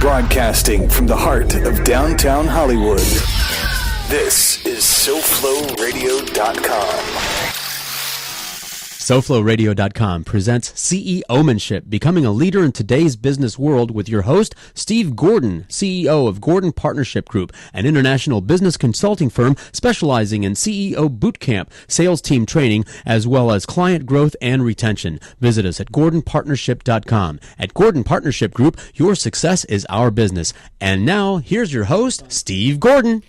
Broadcasting from the heart of downtown Hollywood, this is SoFloRadio.com. SoFloRadio.com presents CEOmanship, becoming a leader in today's business world, with your host, Steve Gordon, CEO of Gordon Partnership Group, an international business consulting firm specializing in CEO bootcamp, sales team training, as well as client growth and retention. Visit us at GordonPartnership.com. At Gordon Partnership Group, your success is our business. And now, here's your host, Steve Gordon.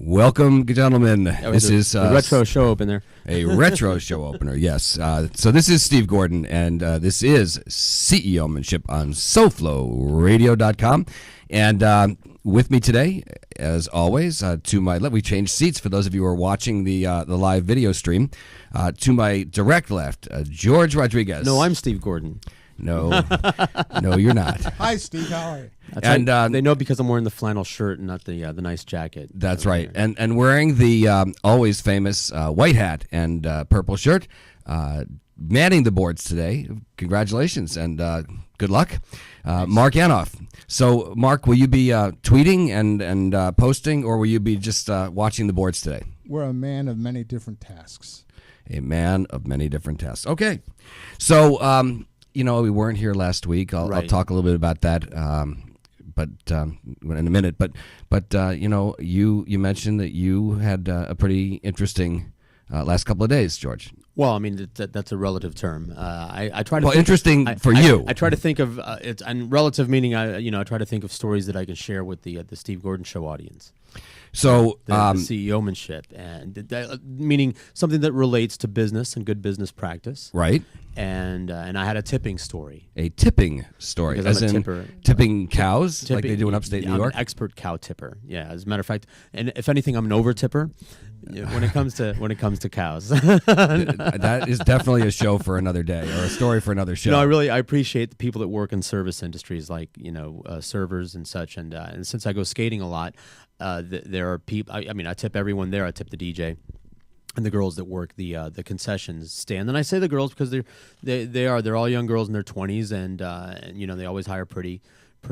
Welcome, gentlemen. This is a retro show opener. A retro show opener, yes. So this is Steve Gordon, and this is CEOmanship on SoFloRadio.com. And with me today, as always, to my left, we changed seats for those of you who are watching the live video stream. To my direct left, George Rodriguez. No, I'm Steve Gordon. No, no, you're not. Hi, Steve. How are you? And they know because I'm wearing the flannel shirt and not the nice jacket. That's right. And wearing the always famous white hat and purple shirt, manning the boards today. Congratulations and good luck, Mark Anoff. So, Mark, will you be tweeting and posting, or will you be just watching the boards today? We're a man of many different tasks. A man of many different tasks. Okay. So, you know, we weren't here last week. I'll talk a little bit about that, but in a minute. But you know, you mentioned that you had a pretty interesting last couple of days, George. Well, I mean that's a relative term. I try to. Well, interesting for you. I try to think of it's and relative meaning. I try to think of stories that I can share with the Steve Gordon Show audience. So the CEOmanship, and meaning something that relates to business and good business practice, right? And I had a tipping story. A tipping story, because as I'm a in tipper. Tipping cows, like they do in upstate New York. I'm an expert cow tipper. Yeah, as a matter of fact, and if anything, I'm an over tipper when it comes to cows. That is definitely a show for another day, or a story for another show. No, I appreciate the people that work in service industries, like servers and such. And since I go skating a lot, there are people. I mean, I tip everyone there. I tip the DJ and the girls that work the concessions stand. And I say the girls because they're all young girls in their 20s, and they always hire pretty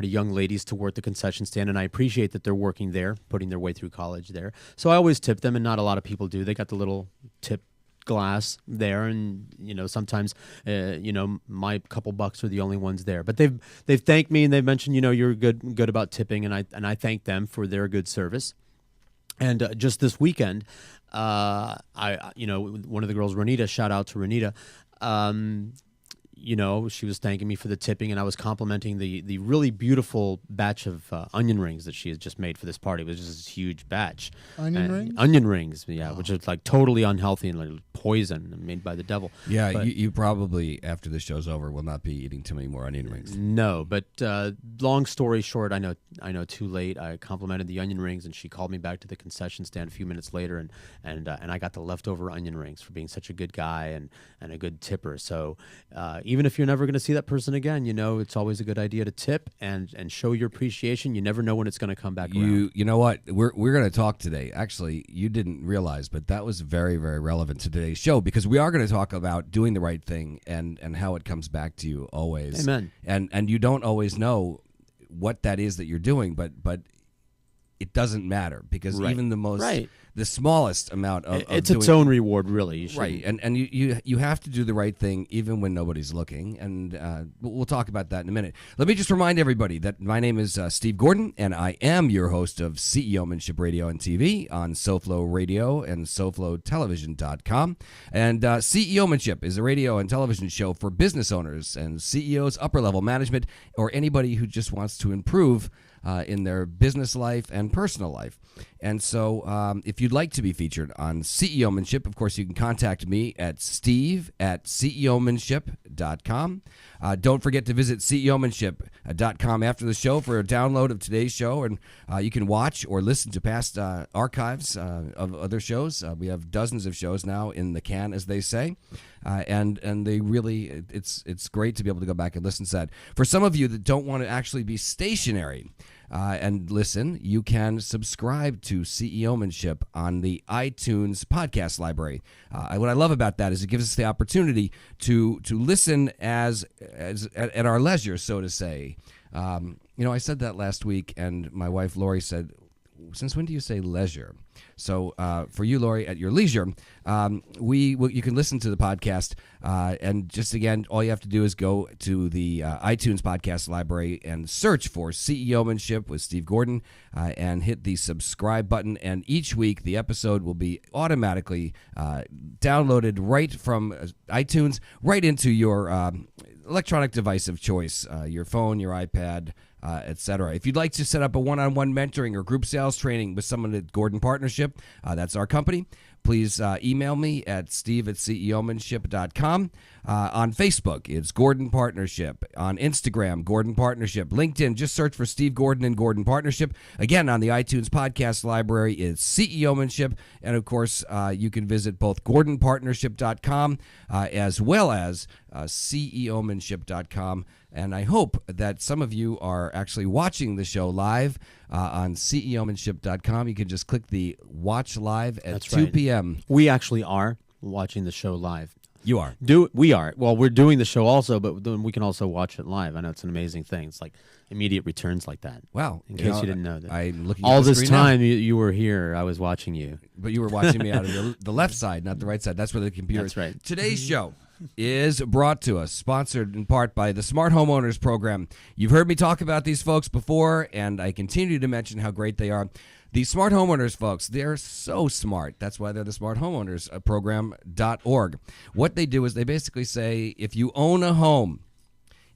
young ladies to work the concession stand, and I appreciate that they're working there, putting their way through college there. So I always tip them, and not a lot of people do. They got the little tip glass there, and sometimes my couple bucks are the only ones there. But they've thanked me, and they've mentioned you're good about tipping, and I thank them for their good service. And just this weekend, one of the girls, Renita, shout out to Renita. She was thanking me for the tipping, and I was complimenting the really beautiful batch of onion rings that she had just made for this party. It was just this huge batch. Onion rings, yeah, which is like totally unhealthy and like poison made by the devil. Yeah, but you probably, after the show's over, will not be eating too many more onion rings. No, but long story short, I know too late. I complimented the onion rings, and she called me back to the concession stand a few minutes later, and I got the leftover onion rings for being such a good guy and a good tipper. So even if you're never going to see that person again, it's always a good idea to tip and show your appreciation. You never know when it's going to come back around. You know what? We're going to talk today. Actually, you didn't realize, but that was very, very relevant to today's show, because we are going to talk about doing the right thing and how it comes back to you always. Amen. And you don't always know what that is that you're doing, but it doesn't matter, because even the smallest amount of it's its own reward, really. Right, and you have to do the right thing even when nobody's looking, and we'll talk about that in a minute. Let me just remind everybody that my name is Steve Gordon, and I am your host of CEOmanship Radio and TV on SoFlo Radio and SoFloTelevision.com. And CEOmanship is a radio and television show for business owners and CEOs, upper-level management, or anybody who just wants to improve in their business life and personal life. And so if you'd like to be featured on CEOmanship, of course, you can contact me at steve@CEOmanship.com. Don't forget to visit CEOmanship.com after the show for a download of today's show, and you can watch or listen to past archives of other shows. We have dozens of shows now in the can, as they say, and they really, it's great to be able to go back and listen to that. For some of you that don't want to actually be stationary and listen, you can subscribe to CEOmanship on the iTunes podcast library. What I love about that is it gives us the opportunity to listen as at our leisure, so to say. I said that last week, and my wife Lori said, "Since when do you say leisure?" So for you, Lori, at your leisure, you can listen to the podcast. And just again, all you have to do is go to the iTunes podcast library and search for CEOmanship with Steve Gordon and hit the subscribe button. And each week, the episode will be automatically downloaded right from iTunes right into your electronic device of choice, your phone, your iPad, etc. If you'd like to set up a one-on-one mentoring or group sales training with someone at Gordon Partnership, that's our company, please email me at steve@ceomanship.com. On Facebook, it's Gordon Partnership. On Instagram, Gordon Partnership. LinkedIn, just search for Steve Gordon and Gordon Partnership. Again, on the iTunes podcast library, it's CEOmanship. And, of course, you can visit both gordonpartnership.com as well as CEOmanship.com. And I hope that some of you are actually watching the show live on CEOmanship.com. You can just click the watch live at 2 p.m. We actually are watching the show live. You are. We are. Well, we're doing the show also, but then we can also watch it live. I know it's an amazing thing. It's like immediate returns like that. Wow. In case you didn't know that. I'm looking all at the this screen time now. you were here, I was watching you. But you were watching me out of the left side, not the right side. That's where the computer That's right. Today's show is brought to us, sponsored in part by the Smart Homeowners Program. You've heard me talk about these folks before, and I continue to mention how great they are. The Smart Homeowners folks, they're so smart. That's why they're the Smart Homeowners Program.org. What they do is they basically say, if you own a home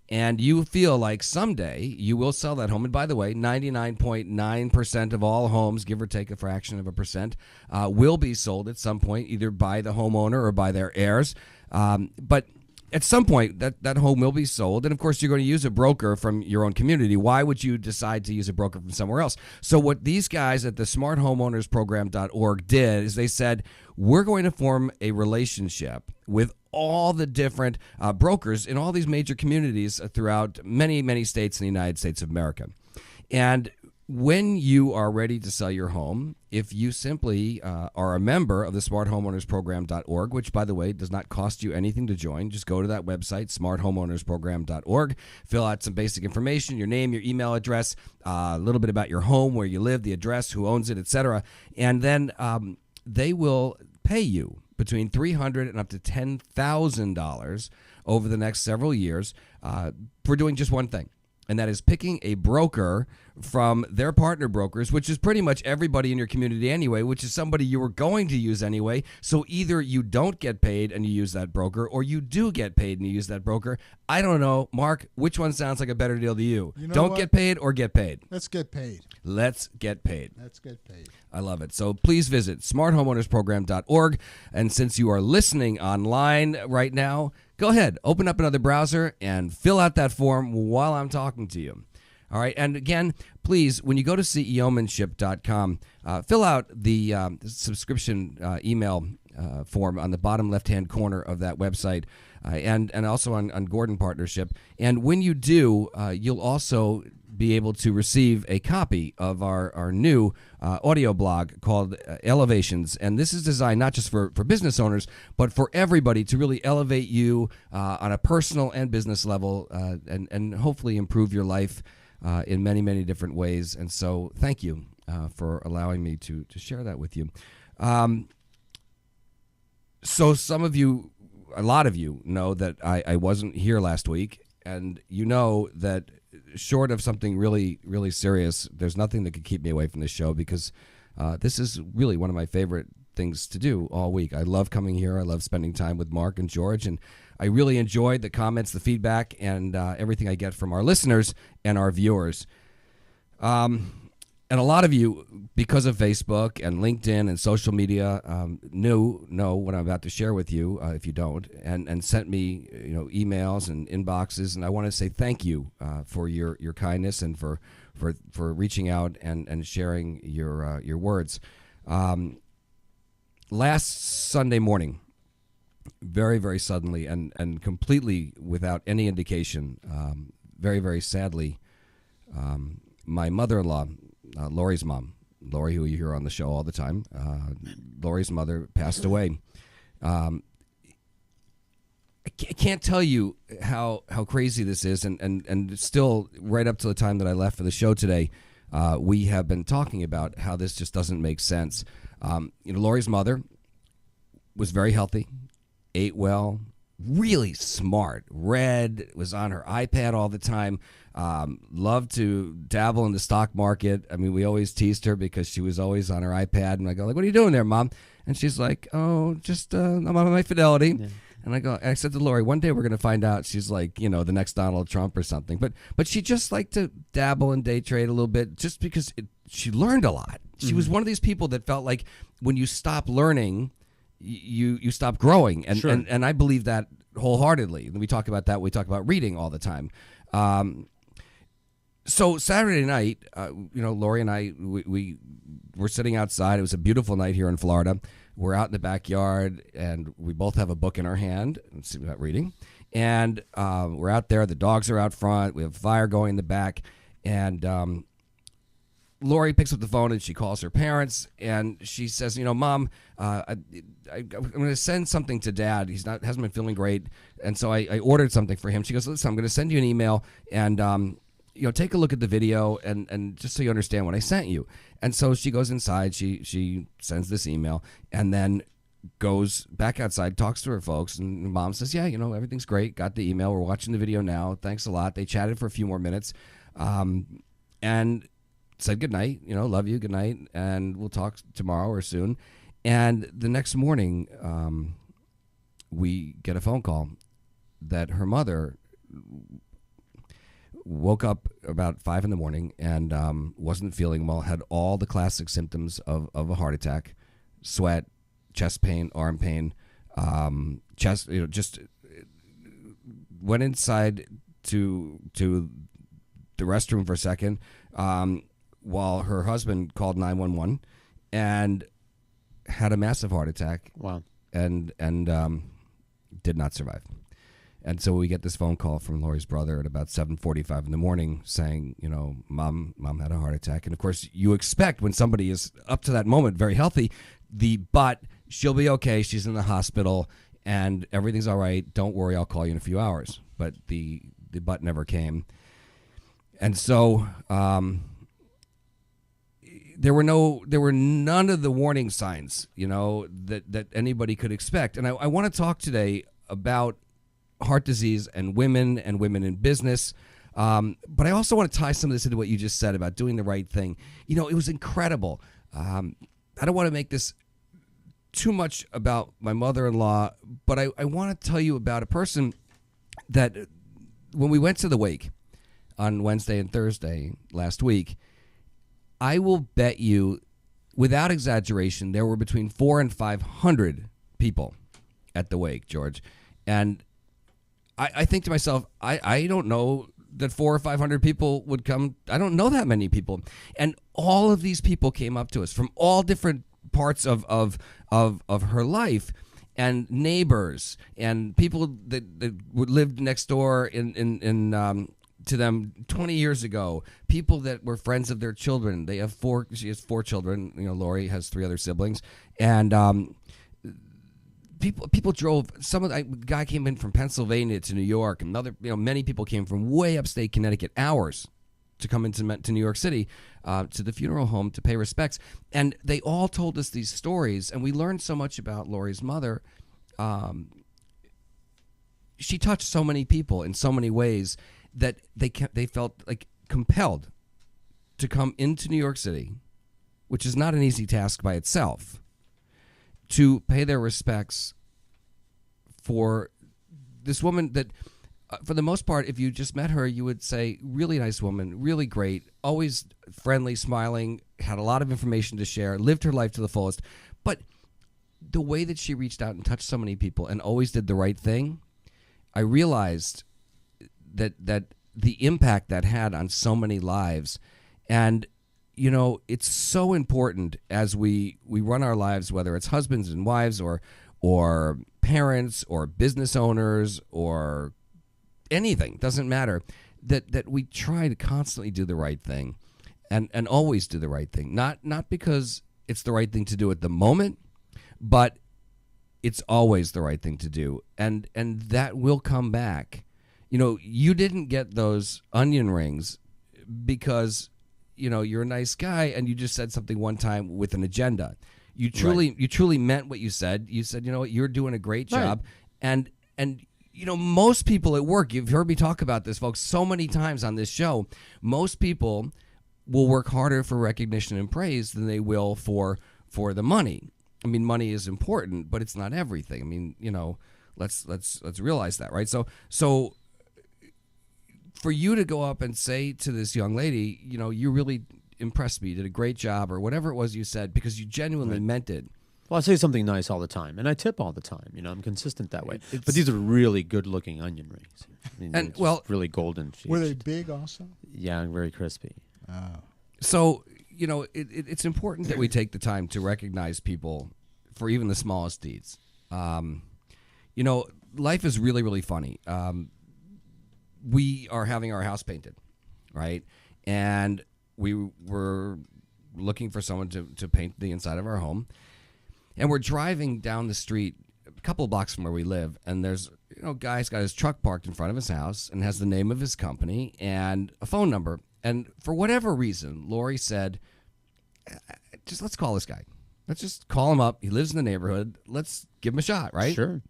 and you feel like someday you will sell that home, and by the way, 99.9% of all homes, give or take a fraction of a percent, will be sold at some point, either by the homeowner or by their heirs. But at some point, that home will be sold. And, of course, you're going to use a broker from your own community. Why would you decide to use a broker from somewhere else? So what these guys at the smarthomeownersprogram.org did is they said, we're going to form a relationship with all the different brokers in all these major communities throughout many, many states in the United States of America. And when you are ready to sell your home, if you simply are a member of the smarthomeownersprogram.org, which, by the way, does not cost you anything to join, just go to that website, smarthomeownersprogram.org, fill out some basic information, your name, your email address, a little bit about your home, where you live, the address, who owns it, etc. And then they will pay you between $300 and up to $10,000 over the next several years for doing just one thing. And that is picking a broker from their partner brokers, which is pretty much everybody in your community anyway, which is somebody you were going to use anyway. So either you don't get paid and you use that broker, or you do get paid and you use that broker. I don't know, Mark, which one sounds like a better deal to you? Don't get paid or get paid? Let's get paid. Let's get paid. Let's get paid. I love it. So please visit smarthomeownersprogram.org. And since you are listening online right now, go ahead, open up another browser and fill out that form while I'm talking to you. All right. And again, please, when you go to CEOmanship.com, fill out the subscription email form on the bottom left-hand corner of that website, and also on Gordon Partnership. And when you do, you'll also be able to receive a copy of our new audio blog called Elevations. And this is designed not just for business owners, but for everybody to really elevate you on a personal and business level and hopefully improve your life in many, many different ways. And so thank you for allowing me to share that with you. So some of you, a lot of you know that I wasn't here last week, and you know that short of something really, really serious, there's nothing that could keep me away from this show, because this is really one of my favorite things to do all week. I love coming here. I love spending time with Mark and George, and I really enjoyed the comments, the feedback, and everything I get from our listeners and our viewers. And a lot of you, because of Facebook and LinkedIn and social media, know what I'm about to share with you, if you don't, and sent me emails and inboxes. And I want to say thank you for your kindness and for reaching out and sharing your words. Last Sunday morning, very, very suddenly and completely without any indication, very, very sadly, my mother-in-law, Lori's mom, Lori, who you hear on the show all the time, Lori's mother passed away. I can't tell you how crazy this is, and still right up to the time that I left for the show today, we have been talking about how this just doesn't make sense. Lori's mother was very healthy, ate well, really smart, read, was on her iPad all the time, loved to dabble in the stock market. I mean, we always teased her because she was always on her iPad, and I go, like, what are you doing there, Mom? And she's like, oh, just I'm on my Fidelity. Yeah. And I said to Lori, one day we're going to find out she's like, the next Donald Trump or something. But she just liked to dabble and day trade a little bit just because she learned a lot. She was one of these people that felt like when you stop learning, you stop growing. And, sure. and I believe that wholeheartedly. We talk about that. We talk about reading all the time. So Saturday night, Lori and I, we were sitting outside. It was a beautiful night here in Florida. We're out in the backyard, and we both have a book in our hand. Let's see about reading. And we're out there. The dogs are out front. We have fire going in the back. And Lori picks up the phone, and she calls her parents. And she says, Mom, I'm going to send something to Dad. Hasn't been feeling great. And so I ordered something for him. She goes, listen, I'm going to send you an email. And take a look at the video and just so you understand what I sent you. And so she goes inside, she sends this email, and then goes back outside, talks to her folks, and Mom says, yeah, everything's great, got the email, we're watching the video now, thanks a lot. They chatted for a few more minutes, and said good night, love you, good night, and we'll talk tomorrow or soon. And the next morning, we get a phone call that her mother woke up about 5 a.m. and wasn't feeling well, had all the classic symptoms of a heart attack, sweat, chest pain, arm pain, just went inside to the restroom for a second while her husband called 911 and had a massive heart attack. Wow. And did not survive. And so we get this phone call from Lori's brother at about 7:45 in the morning saying, Mom had a heart attack. And, of course, you expect when somebody is up to that moment very healthy, but she'll be okay. She's in the hospital and everything's all right. Don't worry. I'll call you in a few hours. But the but never came. And so there were none of the warning signs, that anybody could expect. And I want to talk today about heart disease and women in business. But I also want to tie some of this into what you just said about doing the right thing. It was incredible. I don't want to make this too much about my mother-in-law, but I want to tell you about a person that when we went to the wake on Wednesday and Thursday last week, I will bet you, without exaggeration, there were between 400 and 500 people at the wake, George. And I think to myself, I don't know that 400 or 500 people would come. I don't know that many people. And all of these people came up to us from all different parts of her life, and neighbors and people that lived next door to them 20 years ago, people that were friends of their children. She has 4 children. Lori has 3 other siblings. And People drove. A guy came in from Pennsylvania to New York, and many people came from way upstate Connecticut, hours to come to New York City, to the funeral home to pay respects. And they all told us these stories, and we learned so much about Lori's mother. She touched so many people in so many ways that they felt like compelled to come into New York City, which is not an easy task by itself, to pay their respects for this woman that, for the most part, if you just met her, you would say, really nice woman, really great, always friendly, smiling, had a lot of information to share, lived her life to the fullest. But the way that she reached out and touched so many people and always did the right thing, I realized that the impact that had on so many lives. And it's so important as we run our lives, whether it's husbands and wives or parents or business owners or anything, doesn't matter, that we try to constantly do the right thing and always do the right thing. Not because it's the right thing to do at the moment, but it's always the right thing to do, and that will come back. You didn't get those onion rings because you're a nice guy and you just said something one time with an agenda. You truly meant what you said. You said, you know what, you're doing a great job, and most people at work, you've heard me talk about this, folks, so many times on this show. Most people will work harder for recognition and praise than they will for the money. I mean, money is important, but it's not everything. I mean, let's realize that, right? So for you to go up and say to this young lady, you really impressed me, you did a great job, or whatever it was you said, because you genuinely meant it. Well, I say something nice all the time, and I tip all the time. I'm consistent that way. But these are really good-looking onion rings. I mean, really golden. Were they big also? Yeah, and very crispy. Oh. So, it's important that we take the time to recognize people for even the smallest deeds. Life is really, really funny. We are having our house painted, right? And we were looking for someone to paint the inside of our home. And we're driving down the street a couple of blocks from where we live, and there's guy's got his truck parked in front of his house and has the name of his company and a phone number. And for whatever reason, Lori said, let's call this guy. Let's just call him up. He lives in the neighborhood. Let's give him a shot, right? Sure.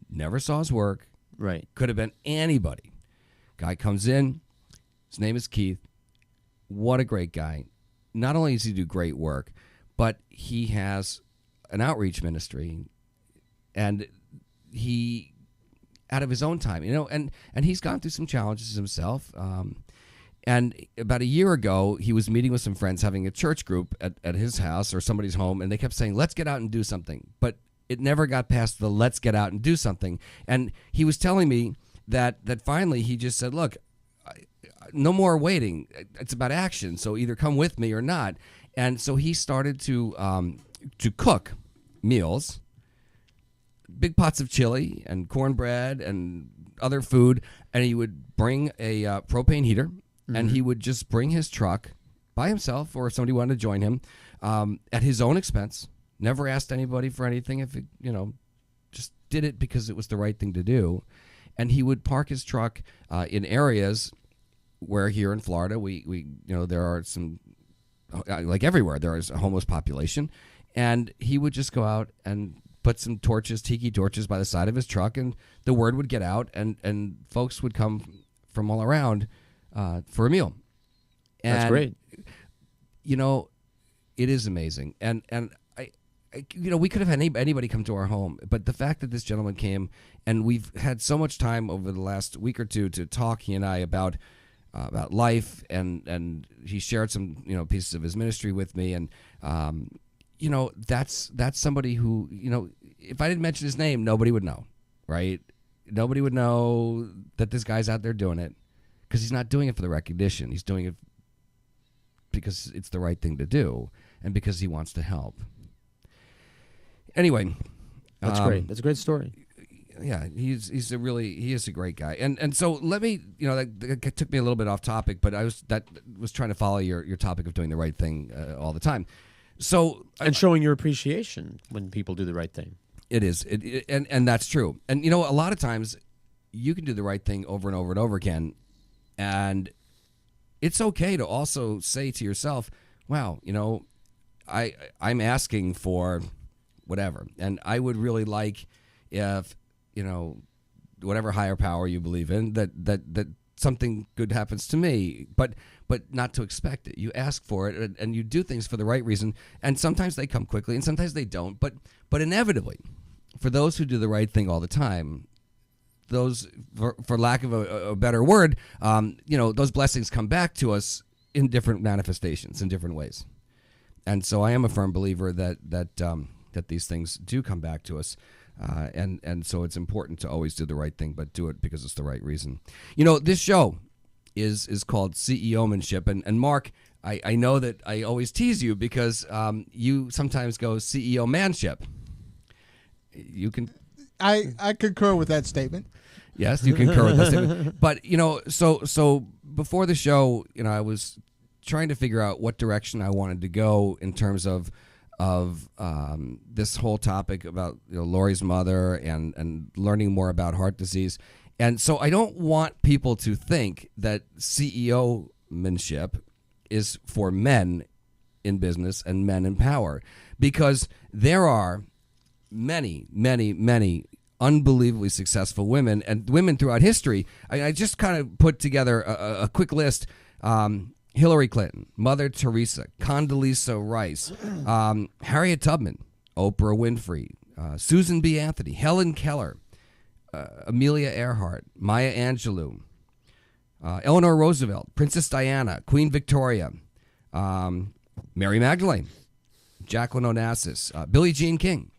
Never saw his work. Right. Could have been anybody. Guy comes in. His name is Keith. What a great guy. Not only does he do great work, but he has an outreach ministry, and he, out of his own time, and he's gone through some challenges himself. And about a year ago, he was meeting with some friends, having a church group at his house or somebody's home, and they kept saying, let's get out and do something. But it never got past the let's get out and do something. And he was telling me that finally he just said, look, no more waiting. It's about action, so either come with me or not. And so he started to cook meals, big pots of chili and cornbread and other food, and he would bring a propane heater, and he would just bring his truck by himself, or if somebody wanted to join him, at his own expense. Never asked anybody for anything. If it, just did it because it was the right thing to do. And he would park his truck in areas where here in Florida we there are some, like everywhere, there is a homeless population, and he would just go out and put some tiki torches by the side of his truck, and the word would get out, and folks would come from all around for a meal. And, that's great. It is amazing, and I we could have had anybody come to our home, but the fact that this gentleman came, and we've had so much time over the last week or two to talk, he and I, about life, and he shared some pieces of his ministry with me, and that's somebody who if I didn't mention his name, nobody would know, right? Nobody would know that this guy's out there doing it, because he's not doing it for the recognition. He's doing it because it's the right thing to do, and because he wants to help. Anyway, that's great. That's a great story. Yeah, he is a great guy, and so let me, that took me a little bit off topic, but I was trying to follow your topic of doing the right thing all the time. So and showing your appreciation when people do the right thing. It is, and that's true. And a lot of times you can do the right thing over and over and over again, and it's okay to also say to yourself, "Wow, I'm asking for whatever, and I would really like if whatever higher power you believe in, that something good happens to me, but not to expect it. You ask for it, and you do things for the right reason, and sometimes they come quickly, and sometimes they don't. But inevitably, for those who do the right thing all the time, those, for lack of a better word, those blessings come back to us in different manifestations, in different ways. And so I am a firm believer that these things do come back to us. And so it's important to always do the right thing, but do it because it's the right reason. This show is called CEOmanship. And Mark, I know that I always tease you because you sometimes go CEOmanship. You can... I concur with that statement. Yes, you concur with that statement. But, so before the show, I was trying to figure out what direction I wanted to go in terms of of this whole topic about Lori's mother and learning more about heart disease. And so I don't want people to think that CEOmanship is for men in business and men in power, because there are many, many, many unbelievably successful women and women throughout history. I just kind of put together a quick list. Hillary Clinton, Mother Teresa, Condoleezza Rice, Harriet Tubman, Oprah Winfrey, Susan B. Anthony, Helen Keller, Amelia Earhart, Maya Angelou, Eleanor Roosevelt, Princess Diana, Queen Victoria, Mary Magdalene, Jacqueline Onassis, Billie Jean King,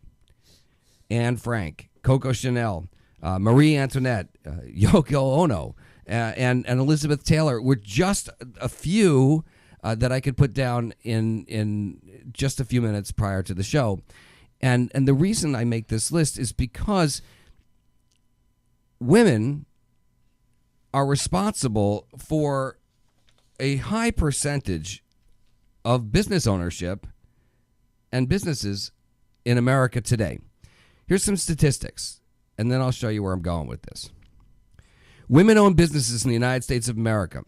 Anne Frank, Coco Chanel, Marie Antoinette, Yoko Ono, and Elizabeth Taylor were just a few that I could put down in just a few minutes prior to the show. And the reason I make this list is because women are responsible for a high percentage of business ownership and businesses in America today. Here's some statistics, and then I'll show you where I'm going with this. Women-owned businesses in the United States of America.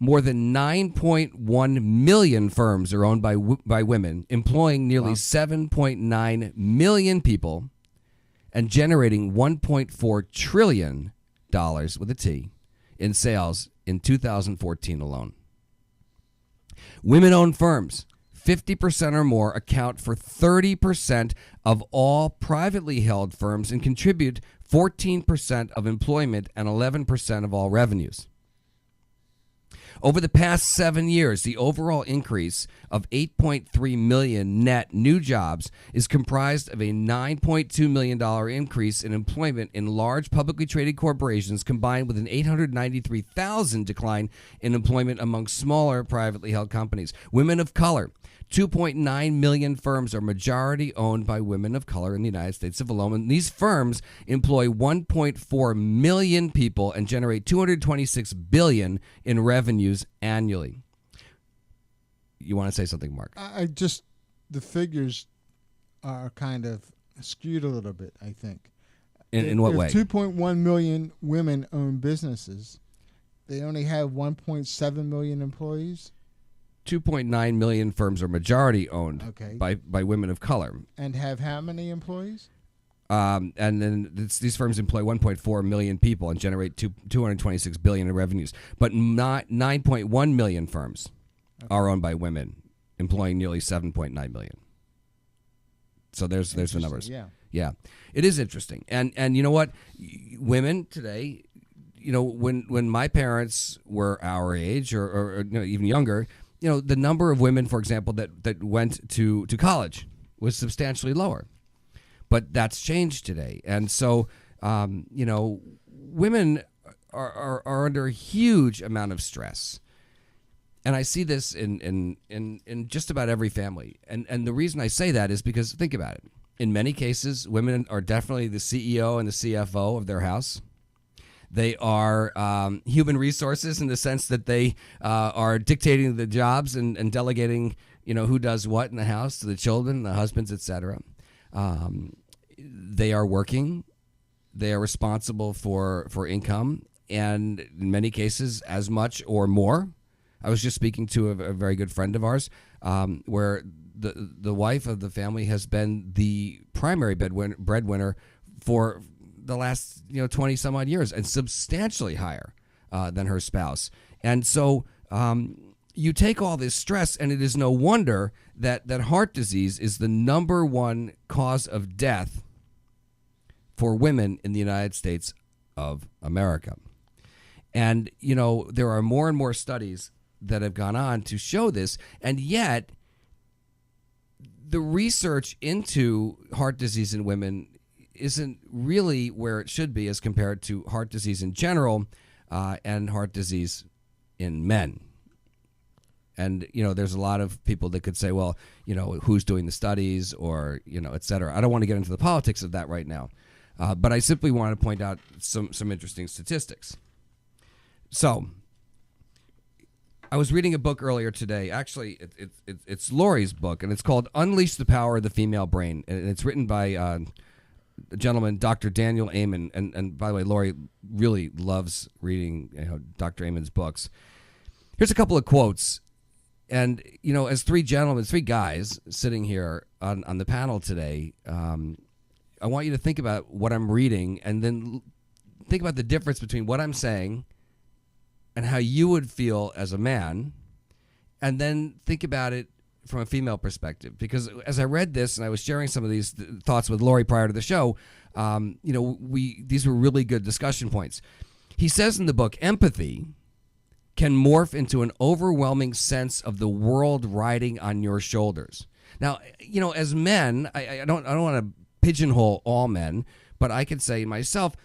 More than 9.1 million firms are owned by women, employing nearly 7.9 million people and generating $1.4 trillion, with a T, in sales in 2014 alone. Women-owned firms, 50% or more, account for 30% of all privately held firms and contribute 14% of employment and 11% of all revenues. Over the past 7 years, the overall increase of 8.3 million net new jobs is comprised of a $9.2 million increase in employment in large publicly traded corporations, combined with an 893,000 decline in employment among smaller privately held companies. Women of color. 2.9 million firms are majority owned by women of color in the United States of alone. And these firms employ 1.4 million people and generate $226 billion in revenues annually. You want to say something, Mark? The figures are kind of skewed a little bit, I think. In what way? 2.1 million women own businesses. They only have 1.7 million employees. 2.9 million firms are majority owned by women of color. And have how many employees? And then these firms employ 1.4 million people and generate $226 billion in revenues. But 9.1 million firms are owned by women, employing nearly 7.9 million. So there's the numbers. Yeah, it is interesting. And you know what? Women today, when my parents were our age or even younger, the number of women, for example, that went to college was substantially lower. But that's changed today. And so, women are under a huge amount of stress. And I see this in just about every family. And the reason I say that is because, think about it. In many cases, women are definitely the CEO and the CFO of their house. They are human resources in the sense that they are dictating the jobs and delegating, who does what in the house to the children, the husbands, etc. They are working. They are responsible for income, and in many cases, as much or more. I was just speaking to a very good friend of ours, where the wife of the family has been the primary breadwinner for the last 20 some odd years, and substantially higher than her spouse. And so you take all this stress, and it is no wonder that heart disease is the number one cause of death for women in the United States of America. And there are more and more studies that have gone on to show this, and yet the research into heart disease in women isn't really where it should be as compared to heart disease in general and heart disease in men. And, there's a lot of people that could say, well, who's doing the studies or, et cetera. I don't want to get into the politics of that right now. But I simply want to point out some interesting statistics. So I was reading a book earlier today. Actually, it's Lori's book, and it's called Unleash the Power of the Female Brain. And it's written by a gentleman, Dr. Daniel Amen. And by the way, Lori really loves reading Dr. Amen's books. Here's a couple of quotes. And, as three guys sitting here on the panel today, I want you to think about what I'm reading and then think about the difference between what I'm saying and how you would feel as a man, and then think about it from a female perspective. Because as I read this and I was sharing some of these thoughts with Lori prior to the show, these were really good discussion points. He says in the book, empathy can morph into an overwhelming sense of the world riding on your shoulders. Now, as men, I don't want to pigeonhole all men, but I could say myself,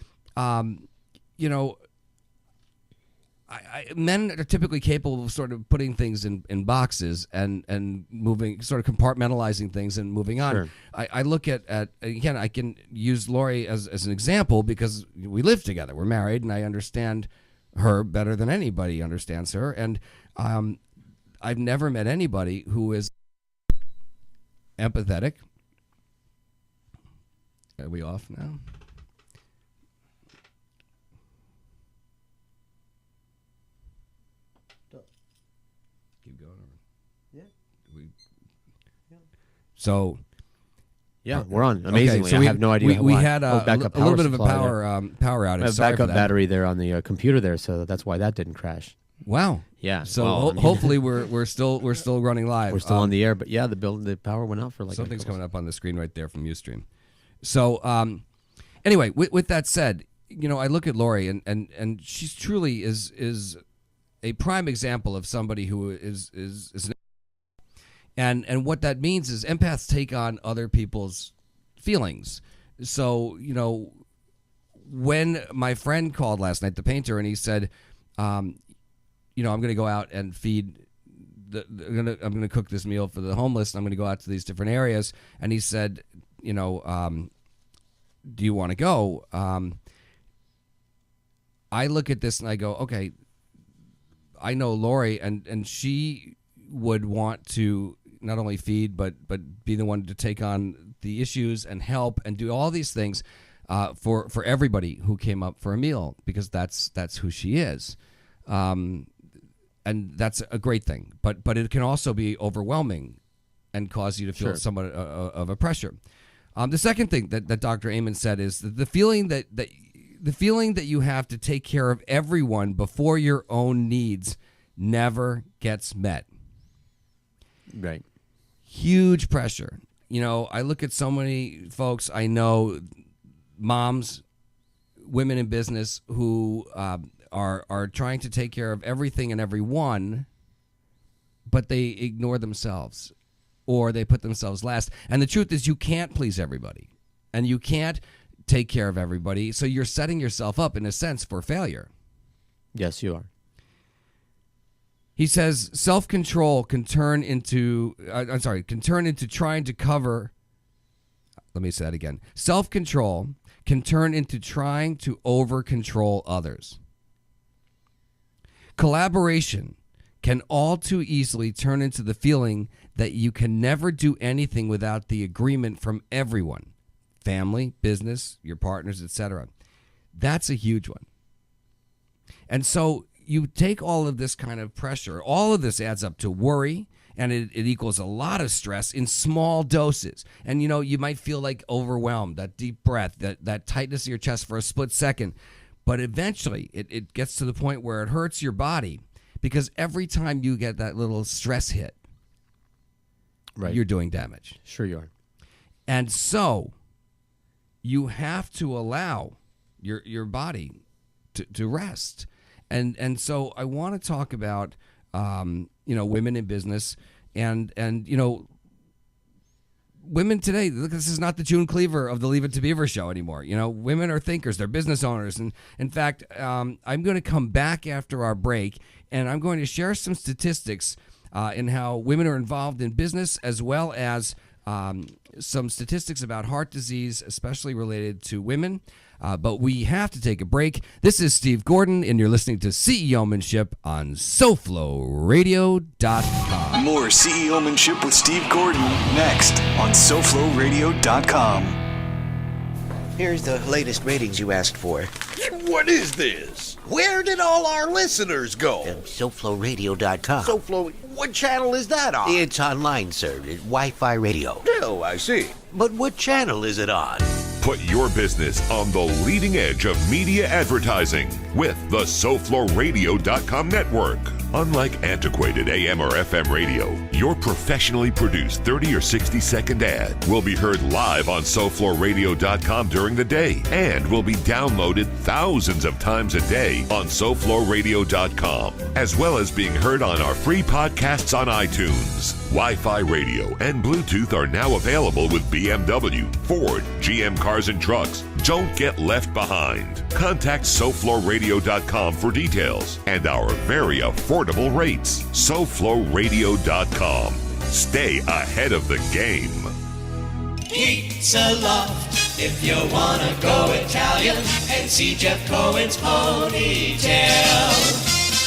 men are typically capable of sort of putting things in boxes and moving, sort of compartmentalizing things and moving on. Sure. I look at again, I can use Lori as an example because we live together. We're married, and I understand her better than anybody understands her. And I've never met anybody who is empathetic. Are we off now? Keep going. Yeah. So. Yeah, we're on. Amazingly, okay, so I have no idea. We why. had a little bit of a power outage. I have Sorry backup for that. battery there on the computer there, so that's why that didn't crash. Wow. Yeah. So well, hopefully we're still running live. We're still on the air, but yeah, the power went out for like something's coming up on the screen right there from Ustream. So anyway, with that said, I look at Lori and she's truly is a prime example of somebody who is and what that means is empaths take on other people's feelings. So, when my friend called last night, the painter, and he said, I'm going to go out and feed I'm going to cook this meal for the homeless. And I'm going to go out to these different areas. And he said, do you want to go? I look at this and I go, okay, I know Lori, and she would want to not only feed but be the one to take on the issues and help and do all these things for everybody who came up for a meal, because that's who she is, and that's a great thing. But it can also be overwhelming and cause you to feel Sure. somewhat of a pressure. The second thing that Dr. Amen said is the feeling that you have to take care of everyone before your own needs never gets met. Right. Huge pressure. I look at so many folks I know, moms, women in business who are trying to take care of everything and everyone, but they ignore themselves or they put themselves last. And the truth is, you can't please everybody and you can't take care of everybody. So you're setting yourself up, in a sense, for failure. Yes, you are. He says self-control can turn into trying to cover. Let me say that again. Self-control can turn into trying to over-control others. Collaboration can all too easily turn into the feeling that you can never do anything without the agreement from everyone. Family, business, your partners, etc. That's a huge one. And so you take all of this kind of pressure, all of this adds up to worry, and it equals a lot of stress in small doses. And, you might feel like overwhelmed, that deep breath, that tightness in your chest for a split second. But eventually it gets to the point where it hurts your body, because every time you get that little stress hit, Right. you're doing damage. Sure you are. And so you have to allow your body to rest. And so I want to talk about women in business and women today. Look, this is not the June Cleaver of the Leave It to Beaver show anymore. Women are thinkers, they're business owners, and in fact, I'm going to come back after our break and I'm going to share some statistics in how women are involved in business, as well as some statistics about heart disease, especially related to women. But we have to take a break. This is Steve Gordon, and you're listening to CEOmanship on SoFloRadio.com. More CEOmanship with Steve Gordon next on SoFloRadio.com. Here's the latest ratings you asked for. What is this? Where did all our listeners go? SoFloRadio.com. SoFlo, what channel is that on? It's online, sir. Wi-Fi radio. Oh, I see. But what channel is it on? Put your business on the leading edge of media advertising with the SoFloRadio.com network. Unlike antiquated AM or FM radio, your professionally produced 30 or 60-second ad will be heard live on SoFloRadio.com during the day and will be downloaded thousands of times a day on SoFloRadio.com, as well as being heard on our free podcasts on iTunes. Wi-Fi radio and Bluetooth are now available with BMW, Ford, GM Cars and Trucks. Don't get left behind. Contact SoFloRadio.com for details and our very affordable rates. SoFloRadio.com. Stay ahead of the game. Pizza Loft, if you wanna go Italian and see Jeff Cohen's ponytail,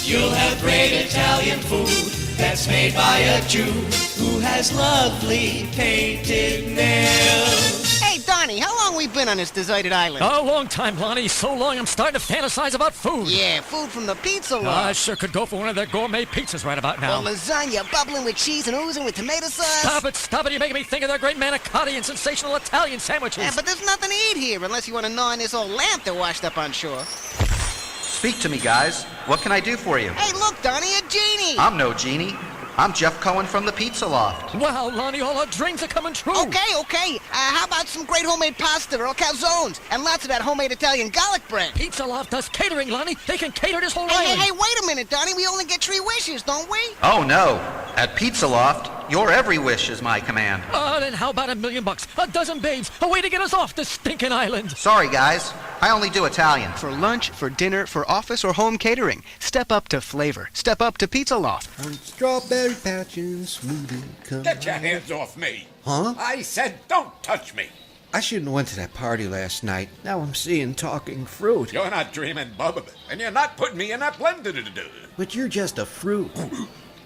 you'll have great Italian food that's made by a Jew who has lovely painted nails. Hey, Donnie, how long we been on this deserted island? A long time, Lonnie. So long I'm starting to fantasize about food. Yeah, food from the pizza loft. I sure could go for one of their gourmet pizzas right about now. Or lasagna bubbling with cheese and oozing with tomato sauce. Stop it. You're making me think of their great manicotti and sensational Italian sandwiches. Yeah, but there's nothing to eat here unless you want to gnaw on this old lamp that washed up on shore. Speak to me, guys. What can I do for you? Hey, look, Donnie, a genie. I'm no genie. I'm Jeff Cohen from the Pizza Loft. Wow, Lonnie, all our dreams are coming true. Okay. How about some great homemade pasta or calzones and lots of that homemade Italian garlic bread? Pizza Loft does catering, Lonnie. They can cater this whole Hey, island. wait a minute, Donnie. We only get 3 wishes, don't we? Oh, no. At Pizza Loft, your every wish is my command. Then how about $1 million? A dozen babes. A way to get us off this stinking island. Sorry, guys. I only do Italian. For lunch, for dinner, for office or home catering, step up to flavor. Step up to Pizza Loft. Strawberry patch and smoothie. Get your hands off me. Huh? I said don't touch me. I shouldn't have went to that party last night. Now I'm seeing talking fruit. You're not dreaming, Bubba, and you're not putting me in that blender. But you're just a fruit.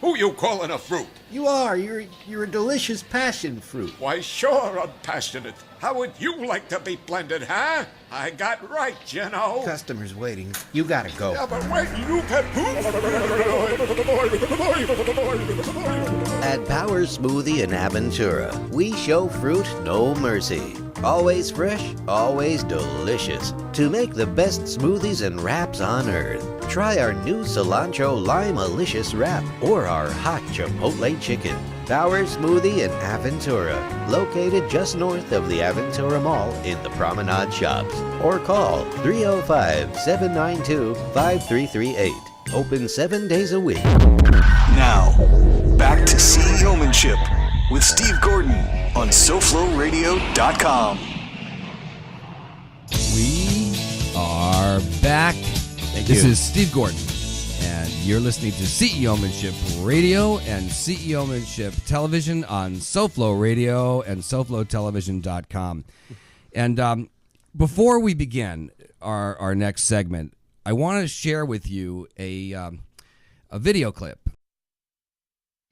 Who you calling a fruit? You are. You're a delicious passion fruit. Why, sure, I'm passionate. How would you like to be blended, huh? I got right, you know. Customers waiting. You gotta go. Yeah, but wait, you can... At Power Smoothie in Aventura, we show fruit no mercy. Always fresh, always delicious. To make the best smoothies and wraps on earth, try our new cilantro lime-alicious wrap or our hot chipotle chicken. Power Smoothie in Aventura, located just north of the Aventura Mall in the Promenade Shops. Or call 305-792-5338. Open 7 days a week. Now, back to CEOmanship with Steve Gordon on SoFloRadio.com. We are back. This is Steve Gordon, and you're listening to CEOmanship Radio and CEOmanship Television on SoFlo Radio and SoFloTelevision.com. And before we begin our next segment, I want to share with you a video clip.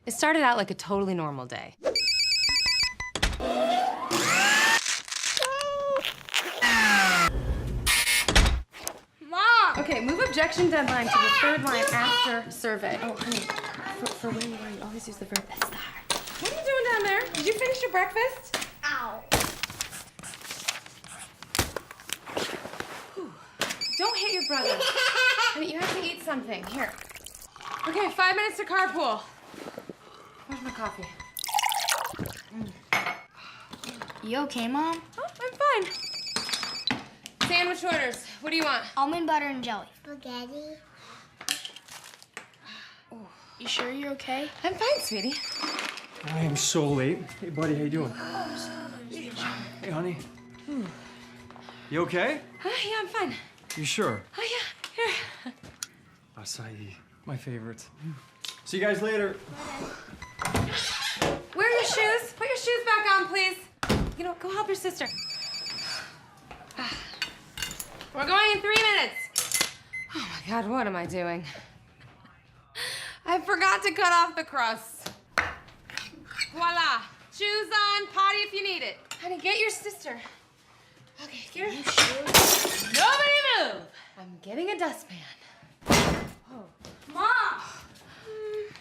It started out like a totally normal day. Mom! Okay, move objection deadline to the 3rd line after survey. Oh, honey, for when you always use the verb estar. What are you doing down there? Did you finish your breakfast? Ow. Whew. Don't hit your brother. Honey, you have to eat something. Here. Okay, 5 minutes to carpool. Where's my coffee? You okay, Mom? Oh, I'm fine. Sandwich orders. What do you want? Almond butter and jelly. Spaghetti. You sure you're okay? I'm fine, sweetie. I am so late. Hey, buddy, how you doing? Hey, honey. You okay? Yeah, I'm fine. You sure? Oh, yeah. Here. Acai, my favorite. See you guys later. Wear your shoes. Put your shoes back on, please. You know, go help your sister. We're going in 3 minutes. Oh my God, what am I doing? I forgot to cut off the crust. Voila. Shoes on, potty if you need it. Honey, get your sister. Okay, get her. Sure? Nobody move. I'm getting a dustpan. Oh. Mom!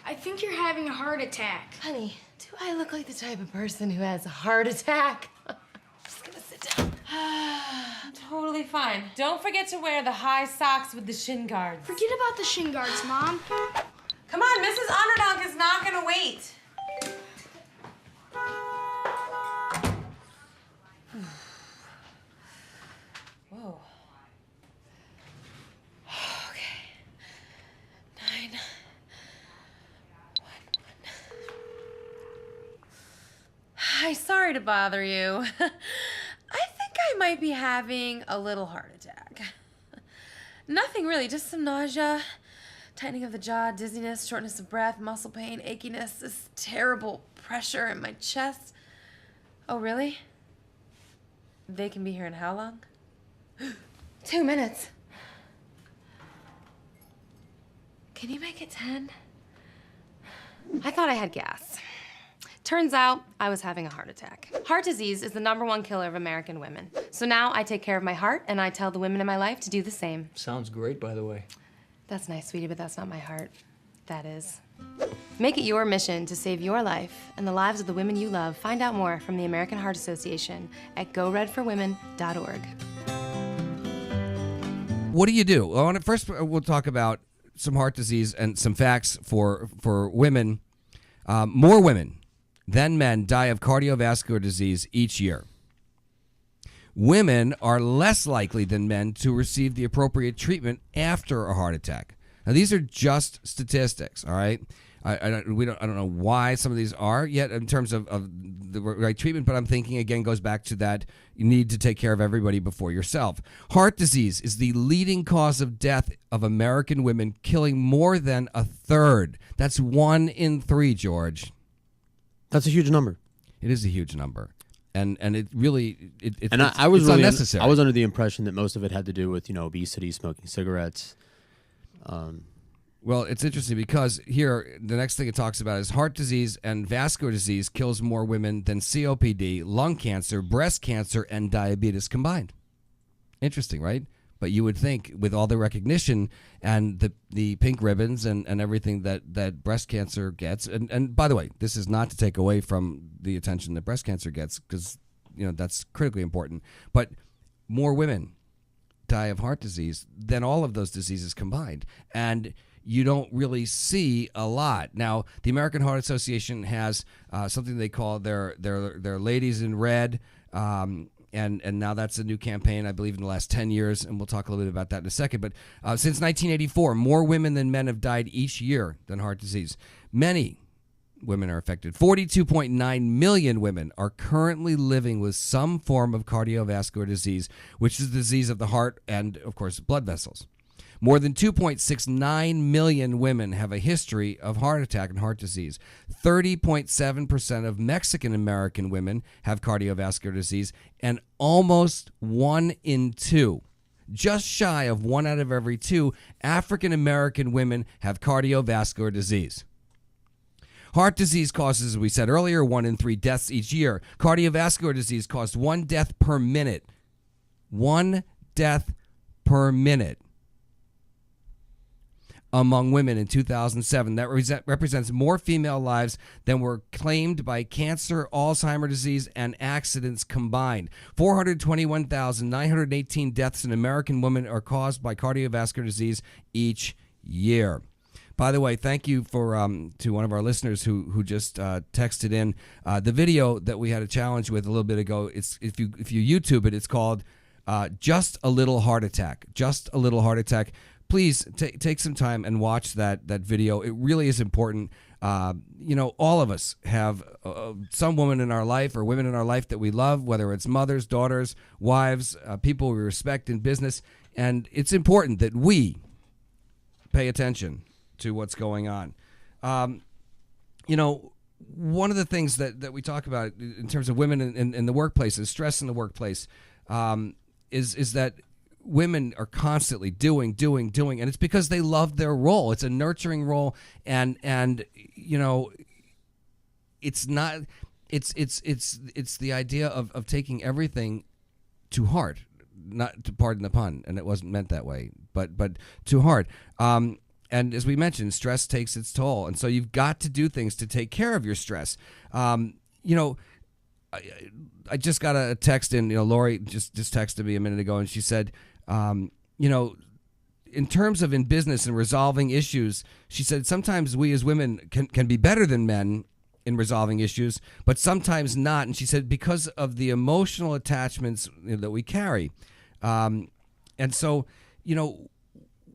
I think you're having a heart attack. Honey, do I look like the type of person who has a heart attack? I'm just gonna sit down. I'm totally fine. Don't forget to wear the high socks with the shin guards. Forget about the shin guards, Mom. Come on, Mrs. Underdog is not gonna wait. Whoa. Okay. 9, 1, 1. Hi, sorry to bother you. I think I might be having a little heart attack. Nothing really, just some nausea, tightening of the jaw, dizziness, shortness of breath, muscle pain, achiness, this terrible pressure in my chest. Oh, really? They can be here in how long? 2 minutes. Can you make it 10? I thought I had gas. Turns out I was having a heart attack. Heart disease is the #1 killer of American women. So now I take care of my heart and I tell the women in my life to do the same. Sounds great, by the way. That's nice, sweetie, but that's not my heart. That is. Make it your mission to save your life and the lives of the women you love. Find out more from the American Heart Association at goredforwomen.org. What do you do? Well, first, we'll talk about some heart disease and some facts for women. More women than men die of cardiovascular disease each year. Women are less likely than men to receive the appropriate treatment after a heart attack. Now, these are just statistics, all right? I don't know why some of these are yet in terms of the right treatment, but I'm thinking, again, goes back to that you need to take care of everybody before yourself. Heart disease is the leading cause of death of American women, killing more than a third. That's 1 in 3, George. That's a huge number. It is a huge number. And it really it's unnecessary. I was under the impression that most of it had to do with obesity, smoking cigarettes. Well, it's interesting because here the next thing it talks about is heart disease and vascular disease kills more women than COPD, lung cancer, breast cancer, and diabetes combined. Interesting, right? But you would think with all the recognition and the pink ribbons and everything that breast cancer gets, and by the way, this is not to take away from the attention that breast cancer gets because that's critically important, but more women die of heart disease than all of those diseases combined. And you don't really see a lot. Now, the American Heart Association has something they call their Ladies in Red, and now that's a new campaign, I believe, in the last 10 years, and we'll talk a little bit about that in a second. But since 1984, more women than men have died each year than heart disease. Many women are affected. 42.9 million women are currently living with some form of cardiovascular disease, which is the disease of the heart and, of course, blood vessels. More than 2.69 million women have a history of heart attack and heart disease. 30.7% of Mexican-American women have cardiovascular disease, and almost 1 in 2, just shy of 1 out of every 2, African-American women have cardiovascular disease. Heart disease causes, as we said earlier, 1 in 3 deaths each year. Cardiovascular disease caused 1 death per minute. 1 death per minute among women in 2007. That represents more female lives than were claimed by cancer, Alzheimer's disease, and accidents combined. 421,918 deaths in American women are caused by cardiovascular disease each year. By the way, thank you for to one of our listeners who just texted in the video that we had a challenge with a little bit ago. It's if you YouTube it, it's called "Just a Little Heart Attack." Just a Little Heart Attack. Please take some time and watch that video. It really is important. All of us have some woman in our life or women in our life that we love, whether it's mothers, daughters, wives, people we respect in business, and it's important that we pay attention to what's going on. One of the things that we talk about in terms of women in the workplace is stress in the workplace, is that women are constantly doing, and it's because they love their role. It's a nurturing role, and it's not. It's the idea of taking everything too hard. Not to pardon the pun, and it wasn't meant that way, but too hard. And as we mentioned, stress takes its toll, and so you've got to do things to take care of your stress. I just got a text in. Lori just texted me a minute ago, and she said, in terms of in business and resolving issues, she said sometimes we as women can be better than men in resolving issues, but sometimes not. And she said because of the emotional attachments that we carry. And so,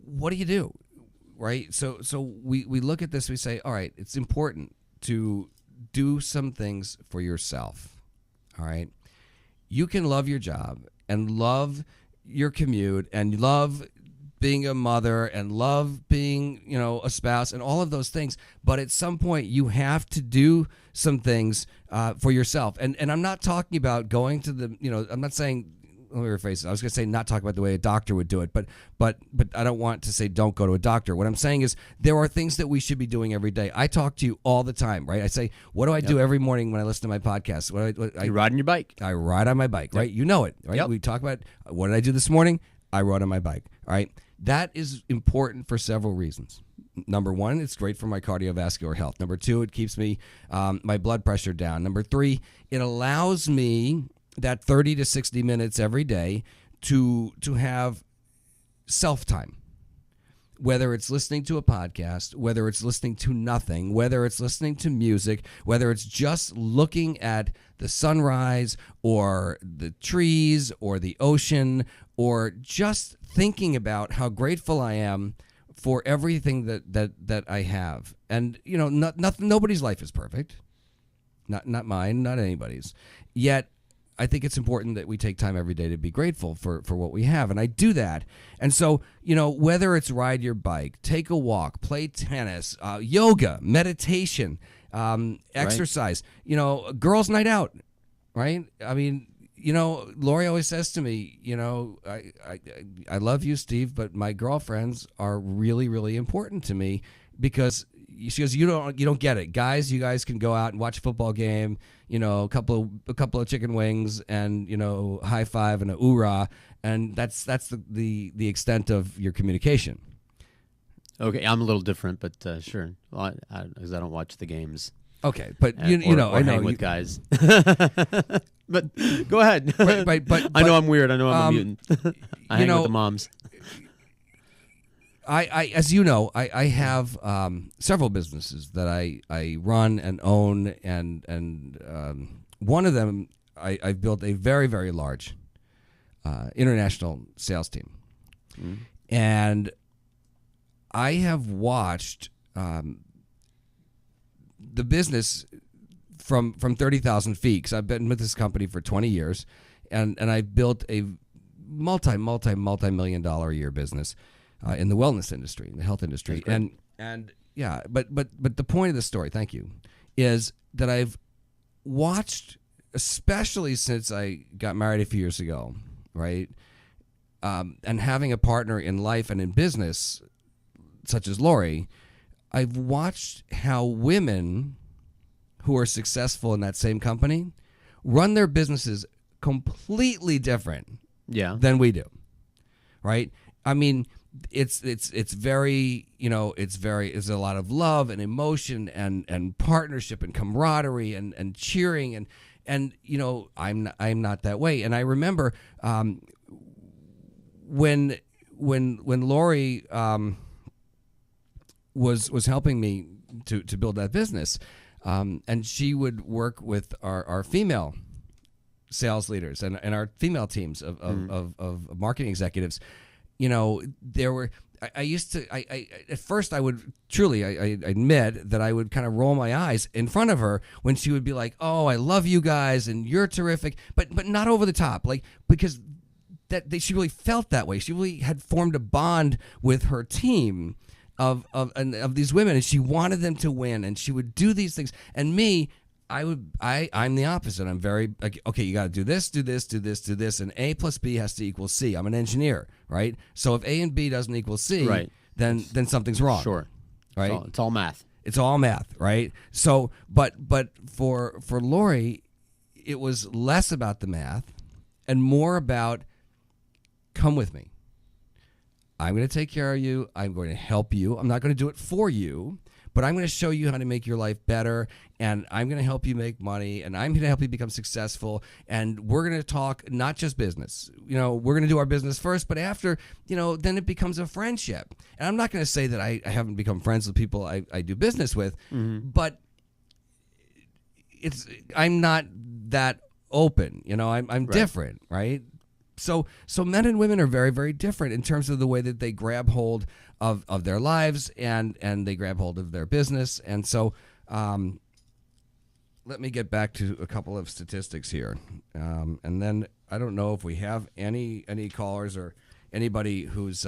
what do you do? Right? So we look at this, we say, all right, it's important to do some things for yourself. All right? You can love your job and love your commute and love being a mother and love being, a spouse and all of those things. But at some point you have to do some things for yourself. And I'm not talking about going to the, I'm not saying, let me rephrase it. I was going to say not talk about the way a doctor would do it, but I don't want to say don't go to a doctor. What I'm saying is there are things that we should be doing every day. I talk to you all the time, right? I say, what do I do every morning when I listen to my podcast? You ride on your bike. I ride on my bike, right? You know it, right? Yep. We talk about what did I do this morning? I rode on my bike, all right? That is important for several reasons. Number one, it's great for my cardiovascular health. Number two, it keeps me my blood pressure down. Number three, it allows me that 30 to 60 minutes every day to have self-time, whether it's listening to a podcast, whether it's listening to nothing, whether it's listening to music, whether it's just looking at the sunrise or the trees or the ocean, or just thinking about how grateful I am for everything that I have. And, nobody's life is perfect. Not mine, not anybody's. Yet, I think it's important that we take time every day to be grateful for what we have. And I do that. And so, whether it's ride your bike, take a walk, play tennis, yoga, meditation, exercise, girls' night out, right? I mean, Lori always says to me, I love you, Steve, but my girlfriends are really, really important to me because she goes, you don't get it. Guys, you guys can go out and watch a football game, a couple of chicken wings and, high five and a oorah. And that's the extent of your communication. Okay. I'm a little different, but sure. Well, because I don't watch the games. Okay. But I know hang with guys. But go ahead. But I know I'm weird. I know I'm a mutant. I hang with the moms. I as you know, I have several businesses that I run and own, and one of them I've built a very, very large international sales team, and I have watched the business from 30,000 feet, because I've been with this company for 20 years, and I've built a multi-million dollar a year business in the wellness industry, in the health industry. And yeah, but the point of the story, thank you, is that I've watched, especially since I got married a few years ago, right? And having a partner in life and in business, such as Lori, I've watched how women who are successful in that same company run their businesses completely different than we do, right? I mean, it's very, it's a lot of love and emotion and partnership and camaraderie and cheering and I'm not that way. And I remember when Lori was helping me to build that business, and she would work with our female sales leaders and our female teams of marketing executives. There were, I at first I would truly, I admit that I would kind of roll my eyes in front of her when she would be like, oh, I love you guys and you're terrific, but not over the top, like, because she really felt that way. She really had formed a bond with her team of these women, and she wanted them to win, and she would do these things. And me, I'm the opposite. I'm very like, okay, you got to do this, and A plus B has to equal C. I'm an engineer, right? So if A and B doesn't equal C, right, then something's wrong. Sure, right? It's all math. It's all math, right? So, but for Lori, it was less about the math and more about come with me. I'm going to take care of you. I'm going to help you. I'm not going to do it for you, but I'm going to show you how to make your life better, and I'm going to help you make money, and I'm going to help you become successful, and we're going to talk not just business. We're going to do our business first, but after, then it becomes a friendship. And I'm not going to say that I haven't become friends with people I do business with, but I'm not that open. I'm Right. different, right? So men and women are very, very different in terms of the way that they grab hold of their lives and they grab hold of their business. And so let me get back to a couple of statistics here. And then I don't know if we have any callers or anybody who's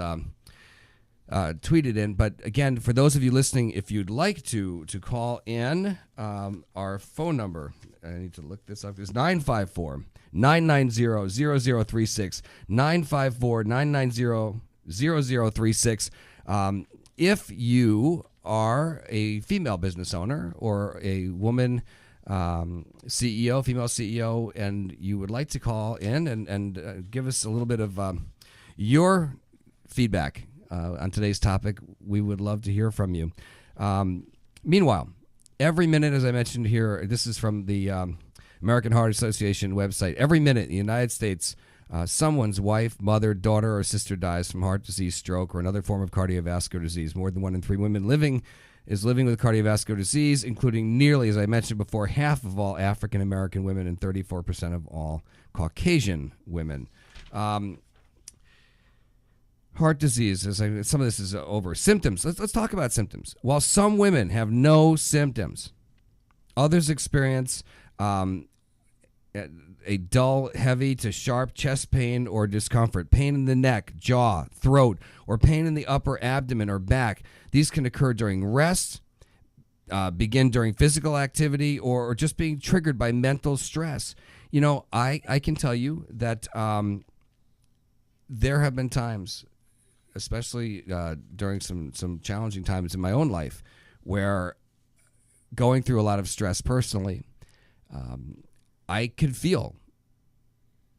tweeted in. But again, for those of you listening, if you'd like to call in, our phone number, I need to look this up, is 954-990-0036, 954-990-0036. If you are a female business owner or a woman CEO, female CEO, and you would like to call in and give us a little bit of your feedback on today's topic, we would love to hear from you. Meanwhile, every minute, as I mentioned here, this is from the American Heart Association website. Every minute in the United States, someone's wife, mother, daughter, or sister dies from heart disease, stroke, or another form of cardiovascular disease. More than 1 in 3 women living with cardiovascular disease, including nearly, as I mentioned before, half of all African American women and 34% of all Caucasian women. Heart disease, some of this is over. Symptoms. Let's talk about symptoms. While some women have no symptoms, others experience a dull, heavy to sharp chest pain or discomfort, pain in the neck, jaw, throat, or pain in the upper abdomen or back. These can occur during rest, begin during physical activity, or just being triggered by mental stress. I can tell you that there have been times, especially during some challenging times in my own life, where going through a lot of stress personally, I could feel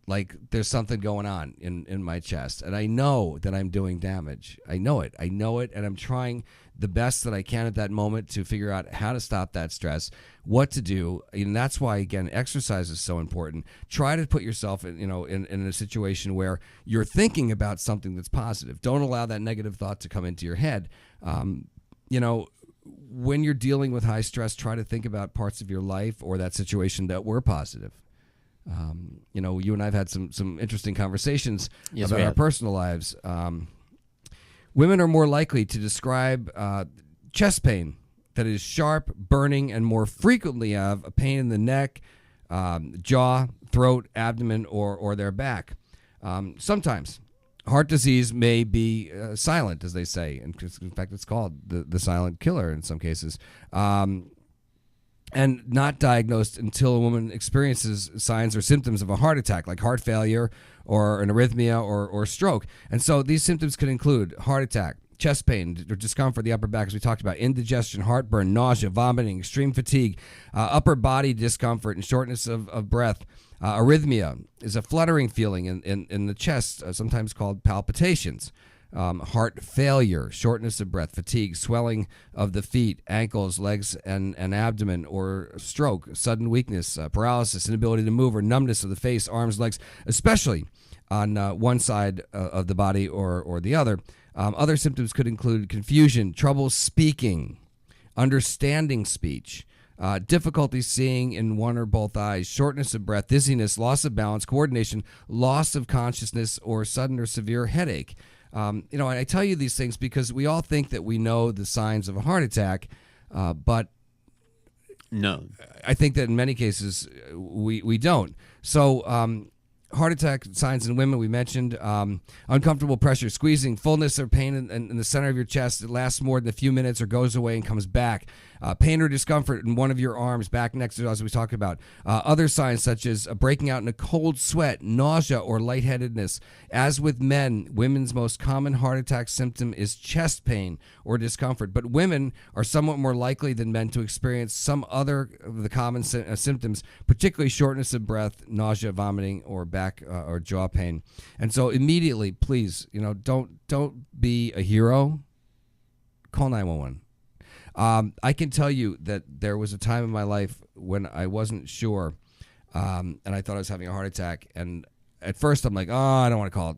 like there's something going on in my chest, and I know that I'm doing damage. I know it, and I'm trying the best that I can at that moment to figure out how to stop that stress, what to do, and that's why, again, exercise is so important. Try to put yourself in a situation where you're thinking about something that's positive. Don't allow that negative thought to come into your head. When you're dealing with high stress, try to think about parts of your life or that situation that were positive. You and I have had some interesting conversations about our personal lives. Women are more likely to describe chest pain that is sharp, burning, and more frequently have a pain in the neck, jaw, throat, abdomen, or their back. Sometimes heart disease may be silent, as they say. In fact, it's called the silent killer in some cases. And not diagnosed until a woman experiences signs or symptoms of a heart attack, like heart failure or an arrhythmia or stroke. And so these symptoms could include heart attack, chest pain or discomfort of the upper back, as we talked about, indigestion, heartburn, nausea, vomiting, extreme fatigue, upper body discomfort and shortness of breath. Arrhythmia is a fluttering feeling in the chest, sometimes called palpitations. Heart failure, shortness of breath, fatigue, swelling of the feet, ankles, legs, and abdomen, or stroke, sudden weakness, paralysis, inability to move, or numbness of the face, arms, legs, especially on one side of the body or the other. Other symptoms could include confusion, trouble speaking, understanding speech, difficulty seeing in one or both eyes, shortness of breath, dizziness, loss of balance, coordination, loss of consciousness, or sudden or severe headache. I tell you these things because we all think that we know the signs of a heart attack, but no, I think that in many cases we don't. So heart attack signs in women, we mentioned uncomfortable pressure, squeezing, fullness or pain in the center of your chest. It lasts more than a few minutes or goes away and comes back. pain or discomfort in one of your arms, back, neck, as we talked about. Other signs such as breaking out in a cold sweat, nausea, or lightheadedness. As with men, women's most common heart attack symptom is chest pain or discomfort, but women are somewhat more likely than men to experience some other of the common symptoms, particularly shortness of breath, nausea, vomiting, or back or jaw pain. And so immediately, please, don't be a hero. Call 911. I can tell you that there was a time in my life when I wasn't sure, and I thought I was having a heart attack. And at first, I'm like, oh, I don't want to call a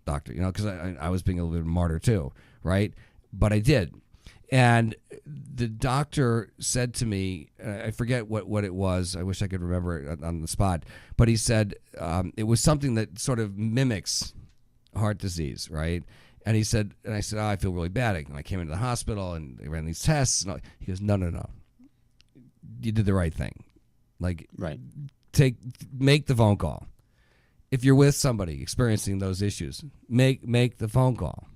doctor, because I was being a little bit of a martyr too, right? But I did. And the doctor said to me, I forget what it was. I wish I could remember it on the spot. But he said it was something that sort of mimics heart disease, right? And he said, and I said, I feel really bad. And I came into the hospital and they ran these tests. And he goes, no. You did the right thing. Like, right. Make the phone call. If you're with somebody experiencing those issues, make the phone call.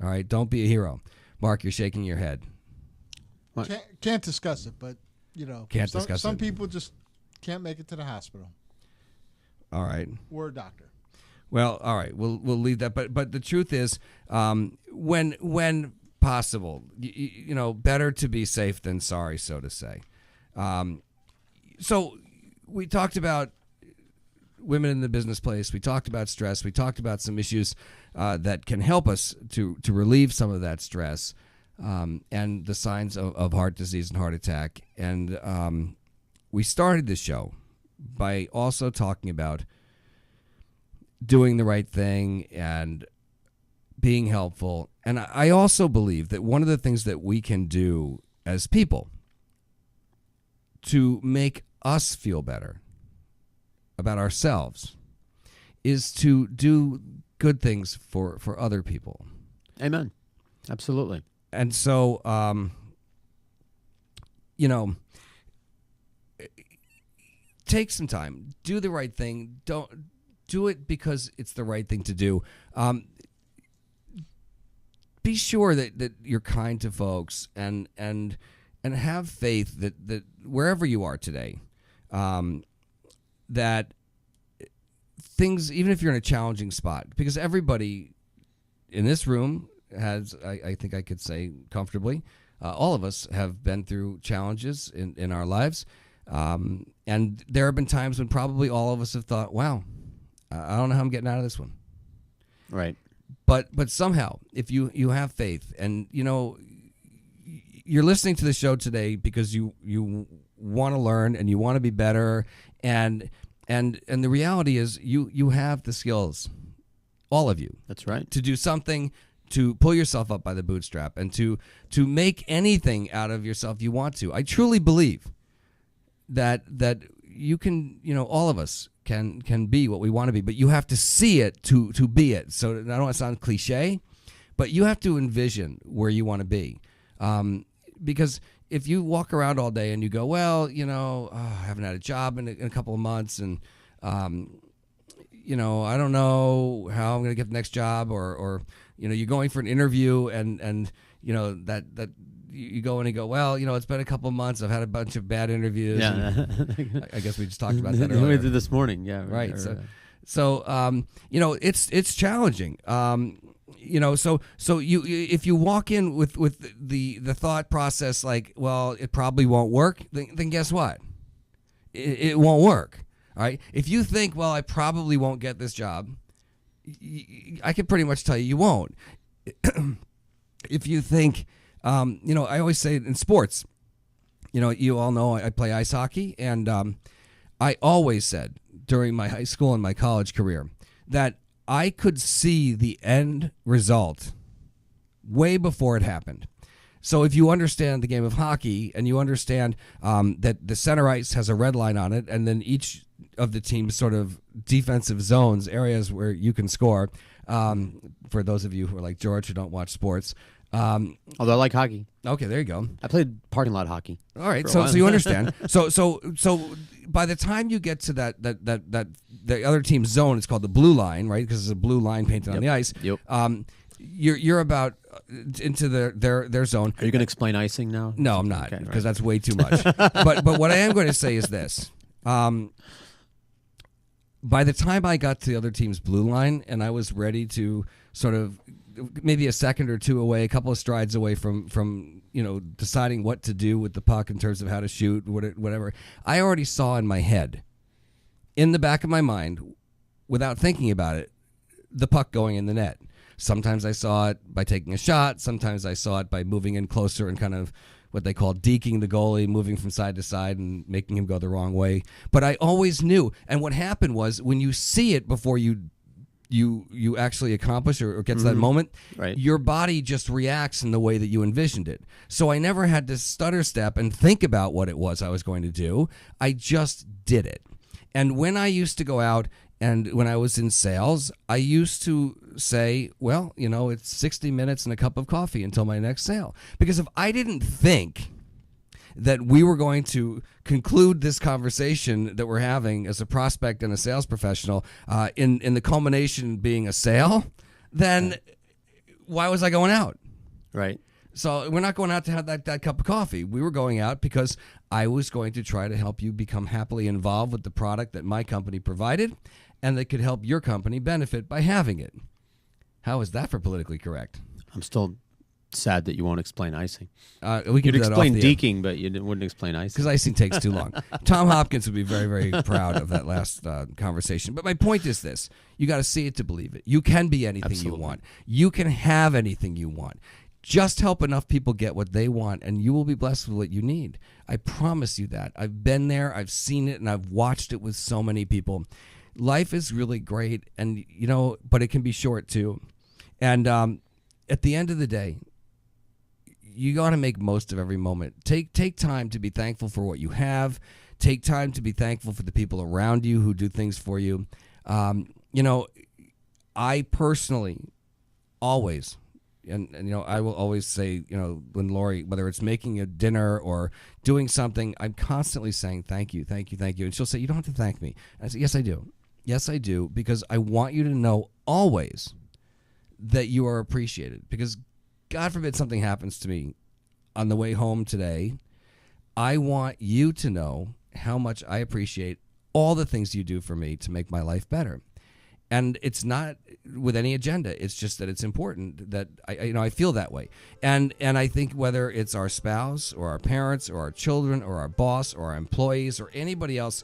All right? Don't be a hero. Mark, you're shaking your head. Can't discuss it, but, some people just can't make it to the hospital. All right. Or a doctor. Well, all right, we'll leave that. But the truth is, when possible, better to be safe than sorry, so to say. So we talked about women in the business place. We talked about stress. We talked about some issues that can help us to relieve some of that stress and the signs of heart disease and heart attack. And we started this show by also talking about doing the right thing and being helpful. And I also believe that one of the things that we can do as people to make us feel better about ourselves is to do good things for other people. Amen. Absolutely. And so, take some time, do the right thing. Don't do it because it's the right thing to do. Be sure that you're kind to folks and have faith that wherever you are today, that things, even if you're in a challenging spot, because everybody in this room has, I think I could say comfortably, all of us have been through challenges in our lives. And there have been times when probably all of us have thought, wow, I don't know how I'm getting out of this one. Right. But somehow, if you have faith and, you're listening to the show today because you want to learn and you want to be better. And the reality is you have the skills, all of you. That's right. To do something, to pull yourself up by the bootstrap and to make anything out of yourself you want to. I truly believe that you can, all of us can be what we want to be, but you have to see it to be it. So I don't want to sound cliche, but you have to envision where you want to be. Because if you walk around all day and you go, well, I haven't had a job in a couple of months and, I don't know how I'm going to get the next job or you're going for an interview and that you go in and go, well, it's been a couple of months. I've had a bunch of bad interviews. Yeah. I guess we just talked about that earlier. We did this morning. Yeah. Right. So it's challenging. So you if you walk in with the thought process like, well, it probably won't work, then guess what? It won't work. All right. If you think, well, I probably won't get this job, I can pretty much tell you won't. If you think, I always say in sports, you all know I play ice hockey, and I always said during my high school and my college career that I could see the end result way before it happened. So if you understand the game of hockey and you understand that the center ice has a red line on it, and then each of the team's sort of defensive zones, areas where you can score, for those of you who are like George who don't watch sports. Although I like hockey. Okay, there you go. I played parking lot hockey. All right, so you understand. So by the time you get to that the other team's zone, it's called the blue line, right? Because there's a blue line painted on the ice. Yep. You're about into their zone. Are you going to explain icing now? No, I'm not, Okay, because right. that's way too much. but what I am going to say is this. By the time I got to the other team's blue line and I was ready to sort of maybe a second or two away, a couple of strides away from deciding what to do with the puck in terms of how to shoot, whatever, I already saw in my head, in the back of my mind, without thinking about it, the puck going in the net. Sometimes I saw it by taking a shot. Sometimes I saw it by moving in closer and kind of what they call deking the goalie, moving from side to side and making him go the wrong way. But I always knew. And what happened was when you see it before you actually accomplish or get to that moment, Right. your body just reacts in the way that you envisioned it. So I never had to stutter step and think about what it was I was going to do. I just did it. And when I used to go out and when I was in sales, I used to say, well, it's 60 minutes and a cup of coffee until my next sale. Because if I didn't think that we were going to conclude this conversation that we're having as a prospect and a sales professional in the culmination being a sale, then why was I going out? Right. So we're not going out to have that cup of coffee. We were going out because I was going to try to help you become happily involved with the product that my company provided and that could help your company benefit by having it. How is that for politically correct? I'm still sad that you won't explain icing. We can You'd do that explain off the air. deking, but you wouldn't explain icing. Because icing takes too long. Tom Hopkins would be very, very proud of that last conversation. But my point is this. You got to see it to believe it. You can be anything you want. You can have anything you want. Just help enough people get what they want, and you will be blessed with what you need. I promise you that. I've been there, I've seen it, and I've watched it with so many people. Life is really great, and but it can be short too. And at the end of the day, you got to make most of every moment. Take time to be thankful for what you have. Take time to be thankful for the people around you who do things for you. I personally always. And I will always say, when Lori, whether it's making a dinner or doing something, I'm constantly saying thank you, thank you, thank you. And she'll say, you don't have to thank me. And I say, yes, I do. Yes, I do, because I want you to know always that you are appreciated. Because God forbid something happens to me on the way home today, I want you to know how much I appreciate all the things you do for me to make my life better. And it's not with any agenda. It's just that it's important that I feel that way. And I think whether it's our spouse or our parents or our children or our boss or our employees or anybody else,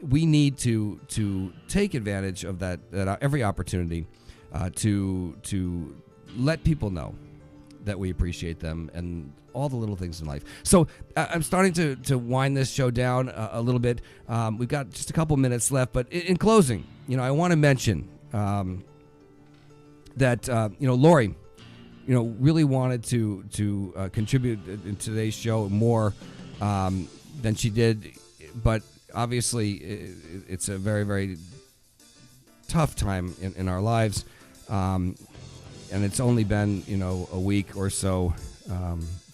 we need to take advantage of that every opportunity to let people know that we appreciate them and all the little things in life. So I'm starting to wind this show down a little bit. We've got just a couple minutes left, but in closing, I want to mention that Lori, really wanted to contribute in today's show more than she did, but obviously it's a very, very tough time in our lives, and it's only been a week or so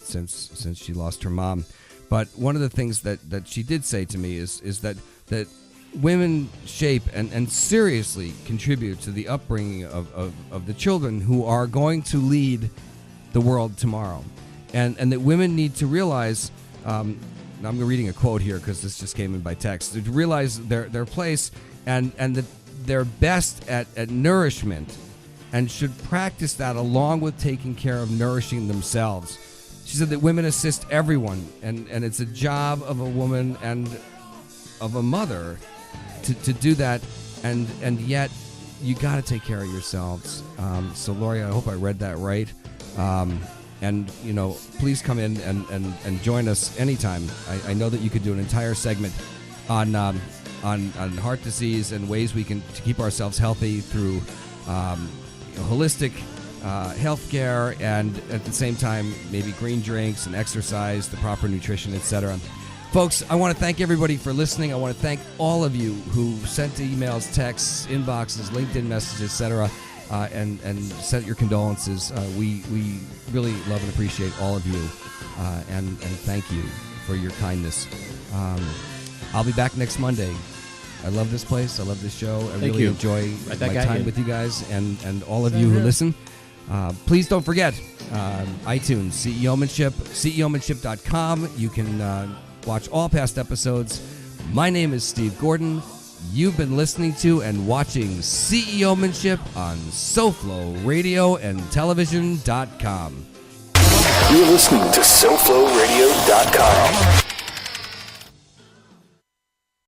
since she lost her mom. But one of the things that she did say to me is that women shape and seriously contribute to the upbringing of the children who are going to lead the world tomorrow, and that women need to realize, I'm reading a quote here because this just came in by text, to realize their place and that they're best at nourishment and should practice that along with taking care of nourishing themselves. She said that women assist everyone, and it's a job of a woman and of a mother to do that, and yet you got to take care of yourselves. So Lori, I hope I read that right. And please come in and join us anytime. I know that you could do an entire segment on heart disease and ways we can to keep ourselves healthy through holistic health care, and at the same time maybe green drinks and exercise, the proper nutrition, etc. Folks, I want to thank everybody for listening. I want to thank all of you who sent emails, texts, inboxes, LinkedIn messages, etc., and sent your condolences. We really love and appreciate all of you, and thank you for your kindness. I'll be back next Monday. I love this place. I love this show. I really enjoy my time with you guys and all of you who listen. Please don't forget, iTunes, CEOmanship, CEOmanship.com. You can watch all past episodes. My name is Steve Gordon. You've been listening to and watching CEOmanship on SoFlo Radio and Television.com. You're listening to SoFloRadio.com.